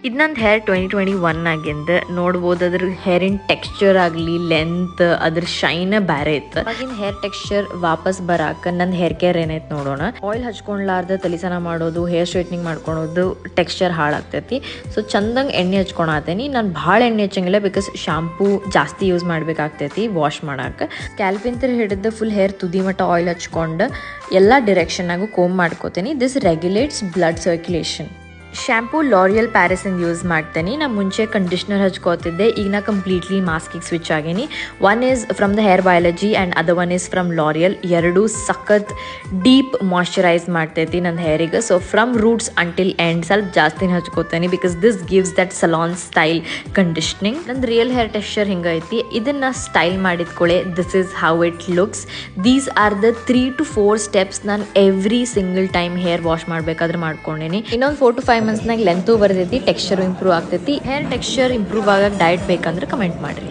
ಇದು ನಂದು ಹೇರ್ 2021 ಆಗಿಂದ ನೋಡ್ಬೋದು. ಅದ್ರ ಹೇರಿನ ಟೆಕ್ಸ್ಚರ್ ಆಗಲಿ ಲೆಂತ್ ಅದ್ರ ಶೈನ್ ಬ್ಯಾರೆ ಇತ್ತು. ಆಗಿನ ಹೇರ್ ಟೆಕ್ಸ್ಚರ್ ವಾಪಸ್ ಬರಾಕ ನನ್ನ ಹೇರ್ ಕೇರ್ ಏನೈತೆ ನೋಡೋಣ. ಆಯಿಲ್ ಹಚ್ಕೊಂಡ್ಲಾರ್ದ ತಲಿಸನ ಮಾಡೋದು, ಹೇರ್ ಸ್ಟ್ರೈಟ್ನಿಂಗ್ ಮಾಡ್ಕೊಳೋದು ಟೆಕ್ಸ್ಚರ್ ಹಾಳಾಗ್ತೈತಿ. ಸೊ ಚಂದಂಗೆ ಎಣ್ಣೆ ಹಚ್ಕೊಳತೇನಿ. ನಾನು ಭಾಳ ಎಣ್ಣೆ ಹಚ್ಚಂಗಿಲ್ಲ, ಬಿಕಾಸ್ ಶಾಂಪೂ ಜಾಸ್ತಿ ಯೂಸ್ ಮಾಡ್ಬೇಕಾಗ್ತೈತಿ ವಾಶ್ ಮಾಡಕ್ಕೆ. ಸ್ಕ್ಯಾಲ್ಪಿಂತ ಹಿಡಿದು ಫುಲ್ ಹೇರ್ ತುದಿ ಮಟ್ಟ ಆಯಿಲ್ ಹಚ್ಕೊಂಡು ಎಲ್ಲ ಡಿರೆಕ್ಷನ್ನಾಗೂ ಕೋಮ್ ಮಾಡ್ಕೋತೀನಿ. This regulates blood circulation. Shampoo L'Oreal ಪ್ಯಾರಿಸಿಂದ ಯೂಸ್ ಮಾಡ್ತೇನೆ. ನಾ ಮುಂಚೆ ಕಂಡೀಷ್ನರ್ ಹಚ್ಕೋತಿದ್ದೆ, ಈಗ ನಾ ಕಂಪ್ಲೀಟ್ಲಿ ಮಾಸ್ಕಿಗೆ ಸ್ವಿಚ್ ಆಗೀನಿ. One is from the hair biology and other one is from L'Oreal. ಎರಡೂ ಸಖತ್ ಡೀಪ್ ಮಾಯ್ಶ್ಚರೈಸ್ ಮಾಡ್ತೈತಿ ನನ್ನ ಹೇರಿಗೆ. So from roots until end ಸ್ವಲ್ಪ ಜಾಸ್ತಿನೇ ಹಚ್ಕೋತೇನೆ, because this gives that salon style conditioning. ನಂದು ರಿಯಲ್ ಹೇರ್ ಟೆಕ್ಸ್ಚರ್ ಹಿಂಗೈತಿ. ಇದನ್ನು ಸ್ಟೈಲ್ ಮಾಡಿದ್ಕೊಳ್ಳೆ this is how it looks. These are the 3 to 4 steps ನಾನು every single time hair wash ಮಾಡಬೇಕಾದ್ರೆ ಮಾಡ್ಕೊಂಡೇನಿ. ಇನ್ನೊಂದು 4 to 5 ಮಂತ್ಸ್ನಾಗ ಲೆಂತು ಬರ್ತೈತಿ, ಟೆಕ್ಸ್ಚರ್ ಇಂಪ್ರೂವ್ ಆಗ್ತೈತಿ. ಹೇರ್ ಟೆಕ್ಸ್ಚರ್ ಇಂಪ್ರೂವ್ ಆಗಕ್ಕೆ ಡಯಟ್ ಬೇಕಂದ್ರೆ ಕಮೆಂಟ್ ಮಾಡಿರಿ.